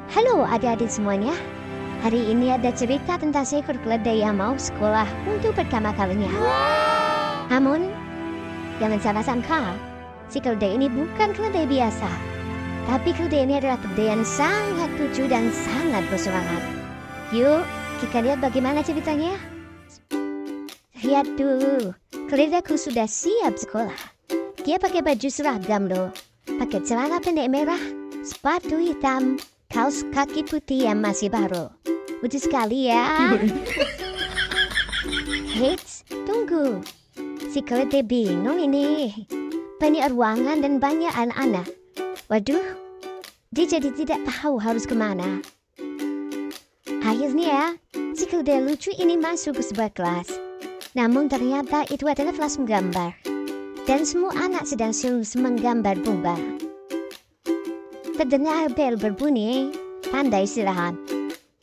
Halo adik-adik semuanya. Hari ini ada cerita tentang seekor keledai yang mau sekolah untuk pertama kalinya. Namun, jangan salah sangka, si keledai ini bukan keledai biasa. Tapi keledai ini adalah keledai yang sangat lucu dan sangat bersemangat. Yuk, kita lihat bagaimana ceritanya. Lihat dulu, keledaiku sudah siap sekolah. Dia pakai baju seragam loh. Pakai celana pendek merah, sepatu hitam, kaos kaki putih yang masih baru. Lucu sekali ya. Heits, tunggu. Si keledai bingung ini. Banyak ruangan dan banyak anak-anak. Waduh, dia jadi tidak tahu harus kemana. Akhirnya, si keledai lucu ini masuk ke sebuah kelas. Namun ternyata itu adalah kelas menggambar. Dan semua anak sedang serius menggambar bunga. Terdengar bel berbunyi, tanda istirahat.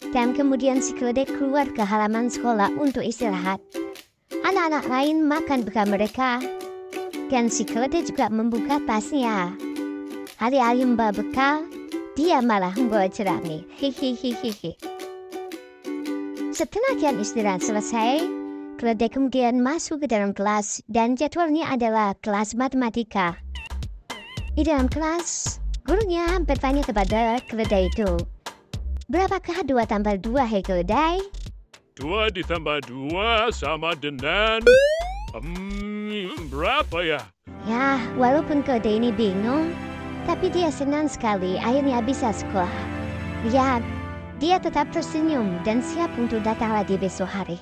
Dan kemudian si keledai keluar ke halaman sekolah untuk istirahat. Anak-anak lain makan bekal mereka. Dan si keledai juga membuka tasnya. Hari-hari membawa bekal, dia malah membawa cerami. Hihihihihi. Setelah jam istirahat selesai, keledai kemudian masuk ke dalam kelas dan jadwalnya adalah kelas matematika. Di dalam kelas, gurunya bertanya kepada keledai itu, "Berapakah 2 tambah 2, hei keledai?" 2 ditambah 2 sama dengan... berapa ya? Ya, walaupun keledai ini bingung, tapi dia senang sekali akhirnya bisa sekolah. Lihat, dia tetap tersenyum dan siap untuk datang lagi besok hari.